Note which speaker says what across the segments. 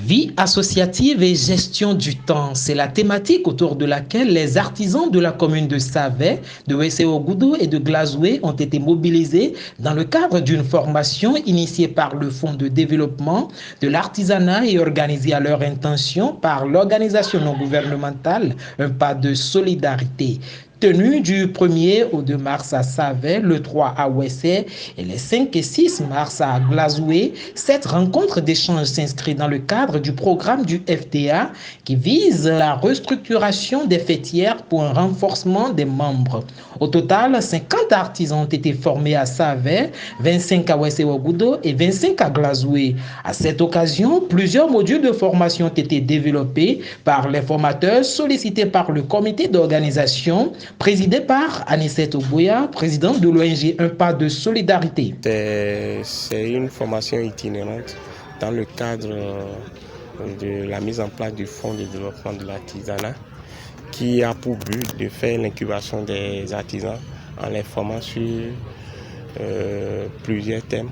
Speaker 1: Vie associative et gestion du temps, c'est la thématique autour de laquelle les artisans de la commune de Savet, de Wesseogoudou et de Glazoué ont été mobilisés dans le cadre d'une formation initiée par le Fonds de développement de l'artisanat et organisée à leur intention par l'organisation non gouvernementale Un pas de solidarité. Tenue du 1er au 2 mars à Savet, le 3 à Wessé et les 5 et 6 mars à Glazoué, cette rencontre d'échange s'inscrit dans le cadre du programme du FDA qui vise la restructuration des fêtières pour un renforcement des membres. Au total, 50 artisans ont été formés à Savet, 25 à Wesseogoudou et 25 à Glazoué. À cette occasion, plusieurs modules de formation ont été développés par les formateurs sollicités par le comité d'organisation présidé par Anicette Oboya, présidente de l'ONG Un pas de solidarité.
Speaker 2: C'est une formation itinérante dans le cadre de la mise en place du Fonds de développement de l'artisanat qui a pour but de faire l'incubation des artisans en les formant sur plusieurs thèmes,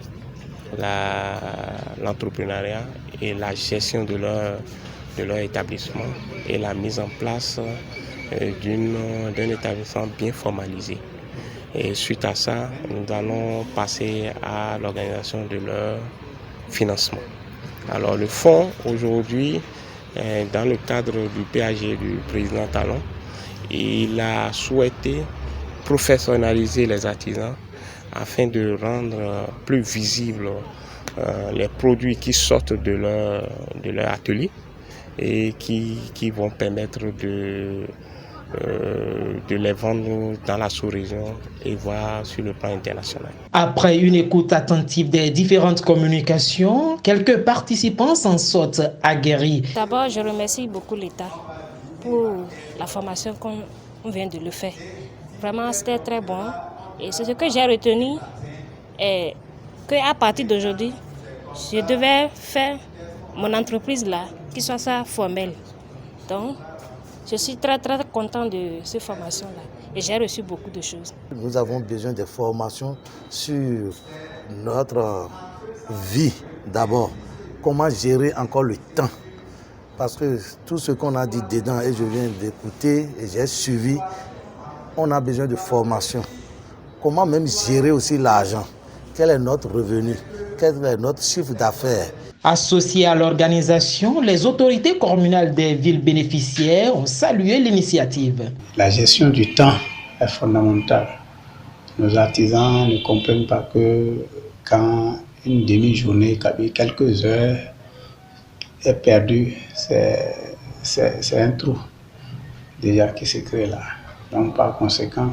Speaker 2: l'entrepreneuriat et la gestion de leur établissement et la mise en place d'un établissement bien formalisé. Et suite à ça, nous allons passer à l'organisation de leur financement. Alors le fonds aujourd'hui, dans le cadre du PAG du président Talon, il a souhaité professionnaliser les artisans afin de rendre plus visibles les produits qui sortent de leur atelier et qui vont permettre de les vendre dans la sous-région et voire sur le plan international.
Speaker 1: Après une écoute attentive des différentes communications, quelques participants s'en sortent aguerris.
Speaker 3: D'abord, je remercie beaucoup l'État pour la formation qu'on vient de le faire. Vraiment, c'était très bon. Et ce que j'ai retenu est qu'à partir d'aujourd'hui, je devais faire mon entreprise là, qui soit ça formelle. Donc, je suis très très content de cette formation-là et j'ai reçu beaucoup de choses.
Speaker 4: Nous avons besoin de formations sur notre vie d'abord. Comment gérer encore le temps. Parce que tout ce qu'on a dit dedans et je viens d'écouter et j'ai suivi, on a besoin de formation. Comment même gérer aussi l'argent. Quel est notre revenu? Quel est notre chiffre d'affaires?
Speaker 1: Associés à l'organisation, les autorités communales des villes bénéficiaires ont salué l'initiative.
Speaker 5: La gestion du temps est fondamentale. Nos artisans ne comprennent pas que quand une demi-journée, quelques heures est perdue, c'est un trou déjà qui se crée là. Donc par conséquent,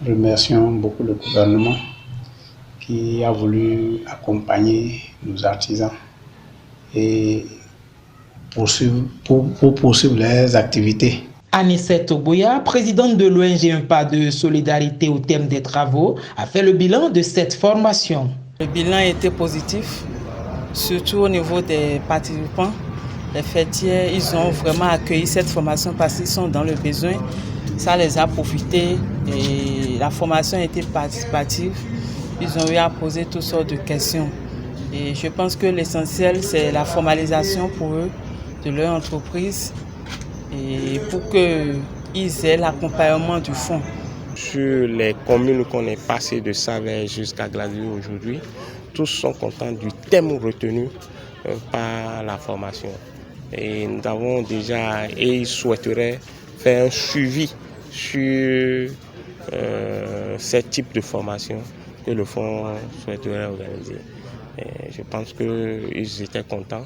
Speaker 5: remercions beaucoup le gouvernement qui a voulu accompagner nos artisans et pour poursuivre les activités.
Speaker 1: Anicette Oboya, présidente de l'ONG Un pas de solidarité au thème des travaux, a fait le bilan de cette formation.
Speaker 6: Le bilan était positif, surtout au niveau des participants. Les fêtiers, ils ont vraiment accueilli cette formation parce qu'ils sont dans le besoin. Ça les a profité et la formation était participative. Ils ont eu à poser toutes sortes de questions. Et je pense que l'essentiel, c'est la formalisation pour eux de leur entreprise et pour qu'ils aient l'accompagnement du fonds.
Speaker 2: Sur les communes qu'on est passé de Savet jusqu'à Glazoué aujourd'hui, tous sont contents du thème retenu par la formation. Et nous avons déjà, et ils souhaiteraient faire un suivi sur ce type de formation que le fonds souhaiterait organiser. Et je pense qu'ils étaient contents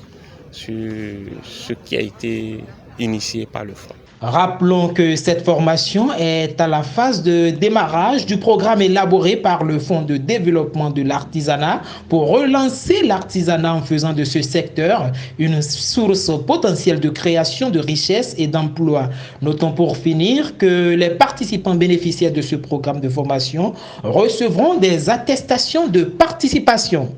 Speaker 2: sur ce qui a été initié par le fonds.
Speaker 1: Rappelons que cette formation est à la phase de démarrage du programme élaboré par le Fonds de développement de l'artisanat pour relancer l'artisanat en faisant de ce secteur une source potentielle de création de richesses et d'emplois. Notons pour finir que les participants bénéficiaires de ce programme de formation recevront des attestations de participation.